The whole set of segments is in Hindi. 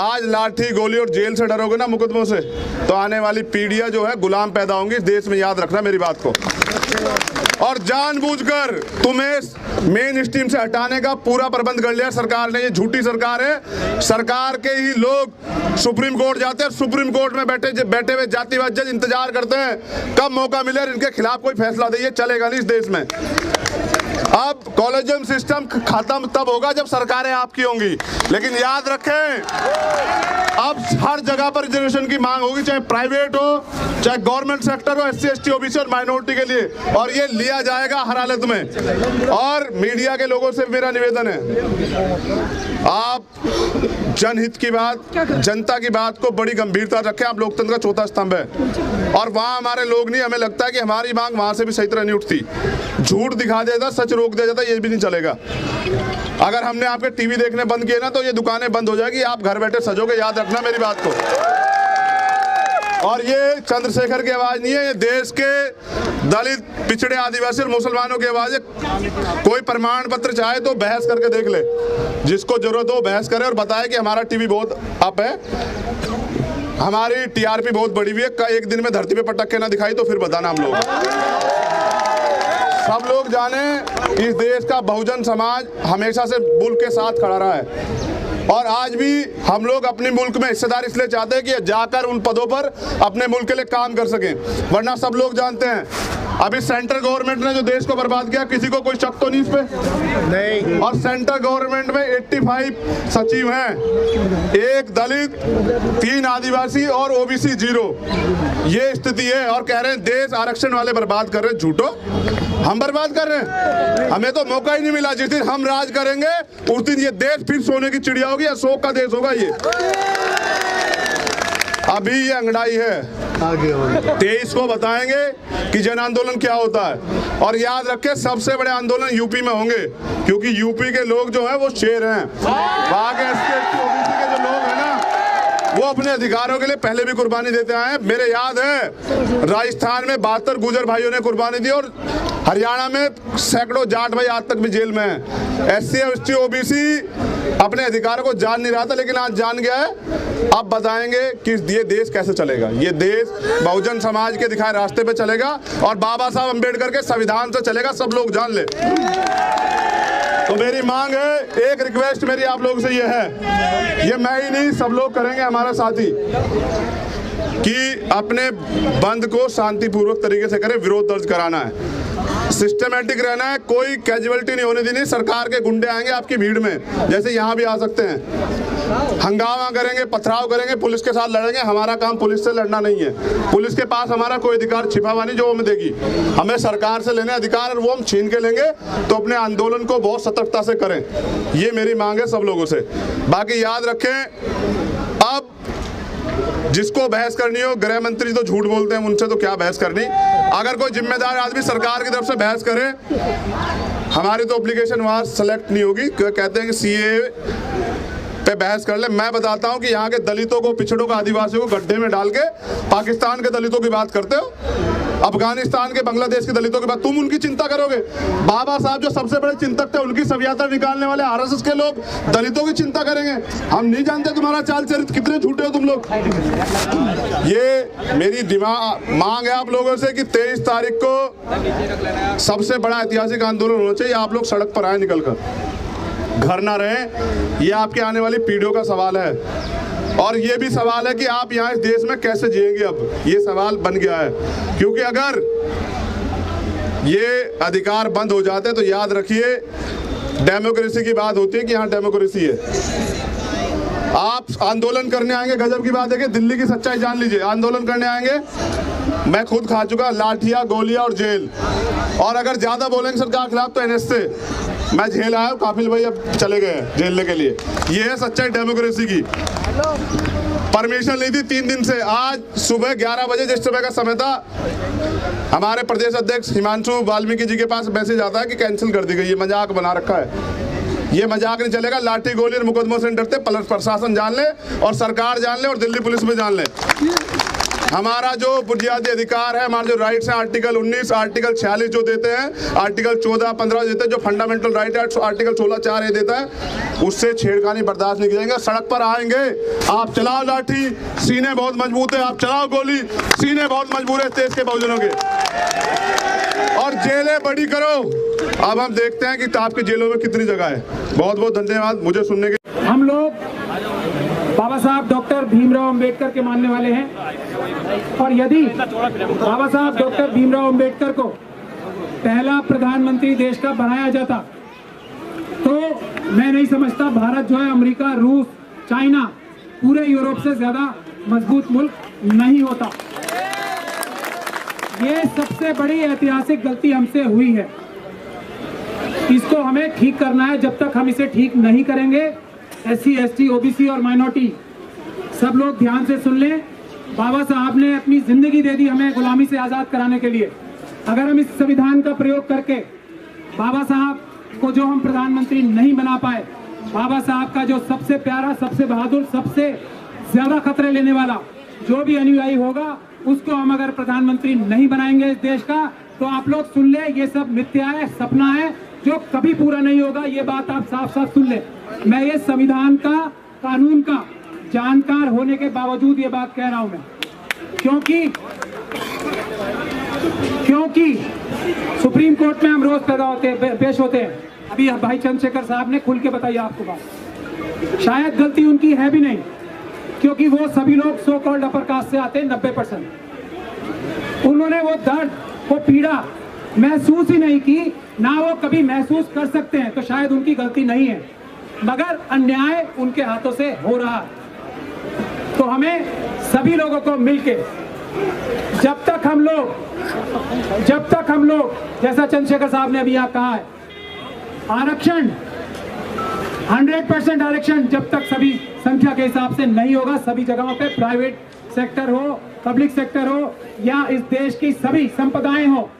आज लाठी गोली और जेल से डरोगे ना मुकदमों से, तो आने वाली पीढ़ियां जो है गुलाम पैदा होंगी इस देश में। याद रखना मेरी बात को। और जानबूझकर तुम्हें मेन स्ट्रीम से हटाने का पूरा प्रबंध कर लिया सरकार ने। ये झूठी सरकार है। सरकार के ही लोग सुप्रीम कोर्ट जाते हैं, सुप्रीम कोर्ट में बैठे हुए जातिवाद जज इंतजार करते हैं कब मौका मिले और इनके खिलाफ कोई फैसला दे। ये चलेगा नहीं इस देश में। अब कॉलेजियम सिस्टम खत्म तब होगा जब सरकारें आपकी होंगी। लेकिन याद रखें, अब हर जगह पर रिजर्वेशन की मांग होगी, चाहे प्राइवेट हो चाहे गवर्नमेंट सेक्टर हो, SC ST OBC और माइनॉरिटी के लिए, और ये लिया जाएगा हर हालत में। और मीडिया के लोगों से मेरा निवेदन है, आप जनहित की बात, जनता की बात को बड़ी गंभीरता रखें। आप लोकतंत्र का चौथा स्तंभ है और वहाँ हमारे लोग नहीं, हमें लगता है कि हमारी मांग वहाँ से भी सही तरह नहीं उठती। झूठ दिखा देता, सच रोक दिया जाता, ये भी नहीं चलेगा। अगर हमने आपके टीवी देखने बंद किए ना तो ये दुकानें बंद हो जाएगी, आप घर बैठे सजोगे। याद रखना मेरी बात को। और ये चंद्रशेखर की आवाज नहीं है, ये देश के दलित, पिछड़े, आदिवासी और मुसलमानों की आवाज है। कोई प्रमाण पत्र चाहे तो बहस करके देख ले, जिसको जरूरत हो बहस करे और बताए कि हमारा टीवी बहुत अप है, हमारी TRP बहुत बड़ी हुई है। एक दिन में धरती पे पटक्के ना दिखाई तो फिर बताना। हम लोग सब लोग जाने, इस देश का बहुजन समाज हमेशा से मुल्क के साथ खड़ा रहा है और आज भी हम लोग अपने मुल्क में हिस्सेदार इसलिए चाहते हैं कि जाकर उन पदों पर अपने मुल्क के लिए काम कर सकें। वरना सब लोग जानते हैं अभी सेंट्रल गवर्नमेंट ने जो देश को बर्बाद किया, किसी को कोई शक तो नहीं इस पे? नहीं। और सेंट्रल गवर्नमेंट में 85 सचिव हैं, 1 दलित, 3 आदिवासी और OBC 0। ये स्थिति है और कह रहे हैं देश आरक्षण वाले बर्बाद कर रहे हैं। झूठो, हम बर्बाद कर रहे हैं? हमें तो मौका ही नहीं मिला। जिस दिन हम राज करेंगे उस दिन ये देश फिर सोने की चिड़िया होगी, अशोक का देश होगा ये। अभी ये अंगड़ाई है, 23 को बताएंगे कि जन आंदोलन क्या होता है। और याद रखें, सबसे बड़े आंदोलन यूपी में होंगे, क्योंकि यूपी के लोग जो हैं वो शेर हैं। वहाँ के SC ST OBC के जो लोग हैं ना, वो अपने अधिकारों के लिए पहले भी कुर्बानी देते आए हैं। मेरे याद है राजस्थान में 72 गुजर भाइयों ने कुर्बानी दी और हरियाणा में सैकड़ों जाट भाई आज तक भी जेल में हैं। SC ST OBC अपने अधिकारों को जान नहीं रहा था, लेकिन आज जान गया है। अब बताएंगे कि ये देश कैसे चलेगा। ये देश बहुजन समाज के दिखाए रास्ते पे चलेगा और बाबा साहब अम्बेडकर के संविधान से चलेगा, सब लोग जान ले। तो मेरी मांग है, एक रिक्वेस्ट मेरी आप लोगों से ये है, ये मैं ही नहीं सब लोग करेंगे, हमारा साथी, कि अपने बंद को शांतिपूर्वक तरीके से करें। विरोध दर्ज कराना है, सिस्टमेटिक रहना है, कोई कैजुअलिटी नहीं होने देनी। सरकार के गुंडे आएंगे आपकी भीड़ में, जैसे यहाँ भी आ सकते हैं, हंगामा करेंगे, पथराव करेंगे, पुलिस के साथ लड़ेंगे। हमारा काम पुलिस से लड़ना नहीं है। पुलिस के पास हमारा कोई अधिकार छिपा हुआ नहीं जो हमें देगी। हमें सरकार से लेने अधिकार और वो हम छीन के लेंगे। तो अपने आंदोलन को बहुत सतर्कता से करें, ये मेरी मांग है सब लोगों से। बाकी याद रखें, अब जिसको बहस करनी हो, गृह मंत्री तो झूठ बोलते हैं, उनसे तो क्या बहस करनी। अगर कोई जिम्मेदार आदमी सरकार की तरफ से बहस करे, हमारी तो एप्लीकेशन वहाँ सेलेक्ट नहीं होगी। कहते हैं कि CAA पे बहस कर ले। मैं बताता हूँ कि यहाँ के दलितों को, पिछड़ों को, आदिवासियों को गड्ढे में डाल के पाकिस्तान के दलितों की बात करते हो, अफगानिस्तान के, बांग्लादेश के दलितों की बात, तुम उनकी चिंता करोगे? बाबा साहब जो सबसे बड़े चिंतक थे, उनकी सभ्यता निकालने वाले RSS के लोग दलितों की चिंता करेंगे? हम नहीं जानते तुम्हारा चाल चरित्र, कितने झूठे हो तुम लोग। ये मेरी मांग है आप लोगों से कि 23 तारीख को सबसे बड़ा ऐतिहासिक आंदोलन होना चाहिए। आप लोग सड़क पर आए, निकल कर, घर ना रहे। ये आपके आने वाली पीढ़ियों का सवाल है और ये भी सवाल है कि आप यहाँ इस देश में कैसे जिएंगे। अब ये सवाल बन गया है, क्योंकि अगर ये अधिकार बंद हो जाते हैं तो याद रखिए, डेमोक्रेसी की बात होती है कि यहाँ डेमोक्रेसी है। आप आंदोलन करने आएंगे, गजब की बात है कि दिल्ली की सच्चाई जान लीजिए, आंदोलन करने आएंगे, मैं खुद खा चुका लाठियां, गोलियां और जेल, और अगर ज्यादा बोलेंगे सरकार के खिलाफ तो NS से मैं जेल आया हूँ, काफिल भाई अब चले गए हैं झेलने के लिए। ये है सच्चाई डेमोक्रेसी की। परमिशन ली थी 3 दिन से, आज सुबह 11 बजे जिस समय का समय था, हमारे प्रदेश अध्यक्ष हिमांशु वाल्मीकि जी के पास मैसेज आता है कि कैंसिल कर दी गई। ये मजाक बना रखा है, ये मजाक नहीं चलेगा। लाठी गोली और मुकदमों से डरते प्रशासन जान ले और सरकार जान ले और दिल्ली पुलिस में जान ले। हमारा जो बुनियादी अधिकार है, हमारे जो राइट्स हैं, आर्टिकल 19, आर्टिकल 46 जो देते हैं, आर्टिकल 14, 15 देते हैं, जो फंडामेंटल राइट है आर्टिकल 16, 4 ये देता है, उससे छेड़खानी बर्दाश्त नहीं करेंगे। सड़क पर आएंगे, आप चलाओ लाठी, सीने बहुत मजबूत है, आप चलाओ गोली, सीने बहुत मजबूत है देश के बहुजनों के, और जेलें बड़ी करो। अब हम देखते हैं कि आपकी जेलों में कितनी जगह है। बहुत बहुत धन्यवाद मुझे सुनने के। हम लोग बाबा साहब डॉक्टर भीमराव अंबेडकर के मानने वाले हैं, और यदि बाबा साहब डॉक्टर भीमराव अंबेडकर को पहला प्रधानमंत्री देश का बनाया जाता तो मैं नहीं समझता भारत जो है अमेरिका, रूस, चाइना, पूरे यूरोप से ज्यादा मजबूत मुल्क नहीं होता। ये सबसे बड़ी ऐतिहासिक गलती हमसे हुई है, इसको हमें ठीक करना है। जब तक हम इसे ठीक नहीं करेंगे, SC, ST, OBC और माइनॉरिटी सब लोग ध्यान से सुन लें। बाबा साहब ने अपनी जिंदगी दे दी हमें गुलामी से आजाद कराने के लिए। अगर हम इस संविधान का प्रयोग करके बाबा साहब को जो हम प्रधानमंत्री नहीं बना पाए, बाबा साहब का जो सबसे प्यारा, सबसे बहादुर, सबसे ज्यादा खतरे लेने वाला जो भी अनुयायी होगा, उसको हम अगर प्रधानमंत्री नहीं बनाएंगे इस देश का, तो आप लोग सुन ले, ये सब मिथ्या है, सपना है जो कभी पूरा नहीं होगा। ये बात आप साफ साफ सुन ले। मैं ये संविधान का, कानून का जानकार होने के बावजूद ये बात कह रहा हूं मैं, क्योंकि सुप्रीम कोर्ट में हम रोज पैदा होते हैं, पेश होते हैं। अभी भाई चंद्रशेखर साहब ने खुल के बताया आपको बात, शायद गलती उनकी है भी नहीं, क्योंकि वो सभी लोग सो कॉल्ड अपर कास्ट से आते हैं 90%। उन्होंने वो दर्द, वो पीड़ा महसूस ही नहीं की, ना वो कभी महसूस कर सकते हैं, तो शायद उनकी गलती नहीं है, मगर अन्याय उनके हाथों से हो रहा। तो हमें सभी लोगों को मिलके, जब तक हम लोग जैसा चंद्रशेखर साहब ने अभी यहाँ कहा है, आरक्षण 100% आरक्षण जब तक सभी संख्या के हिसाब से नहीं होगा, सभी जगहों पे प्राइवेट सेक्टर हो, पब्लिक सेक्टर हो, या इस देश की सभी संपदाएं हो,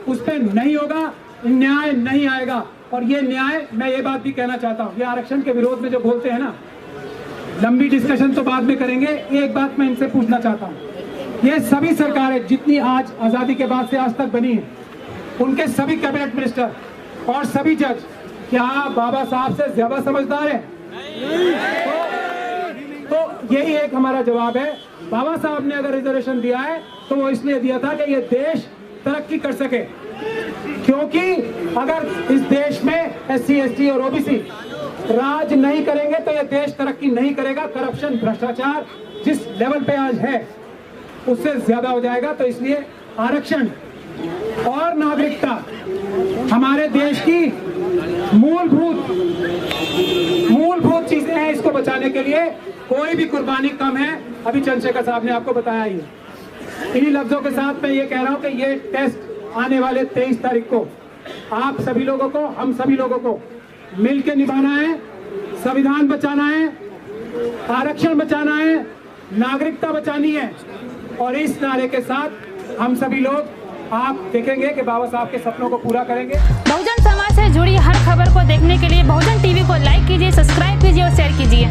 उस पर नहीं होगा, न्याय नहीं आएगा। और ये न्याय, मैं ये बात भी कहना चाहता हूँ, ये आरक्षण के विरोध में जो बोलते हैं ना, लंबी डिस्कशन तो बाद में करेंगे, एक बात मैं इनसे पूछना चाहता हूँ, ये सभी सरकारें जितनी आज आजादी के बाद से आज तक बनी है, उनके सभी कैबिनेट मिनिस्टर और सभी जज क्या बाबा साहब से ज्यादा समझदार है? तो यही एक हमारा जवाब है। बाबा साहब ने अगर रिजर्वेशन दिया है तो वो इसलिए दिया था कि ये देश तरक्की कर सके, क्योंकि अगर इस देश में SC, ST और OBC राज नहीं करेंगे तो ये देश तरक्की नहीं करेगा। करप्शन, भ्रष्टाचार जिस लेवल पे आज है उससे ज्यादा हो जाएगा। तो इसलिए आरक्षण और नागरिकता हमारे देश की मूलभूत चीजें हैं। इसको बचाने के लिए कोई भी कुर्बानी कम है। अभी चंद्रशेखर साहब ने आपको बताया ही। इन्हीं लफ्जों के साथ मैं ये कह रहा हूं कि ये टेस्ट आने वाले 23 तारीख को आप सभी लोगों को, हम सभी लोगों को मिलकर निभाना है। संविधान बचाना है, आरक्षण बचाना है, नागरिकता बचानी है। और इस नारे के साथ हम सभी लोग, आप देखेंगे कि बाबा साहब के सपनों को पूरा करेंगे। बहुजन समाज से जुड़ी हर खबर को देखने के लिए बहुजन टीवी को लाइक कीजिए, सब्सक्राइब कीजिए और शेयर कीजिए।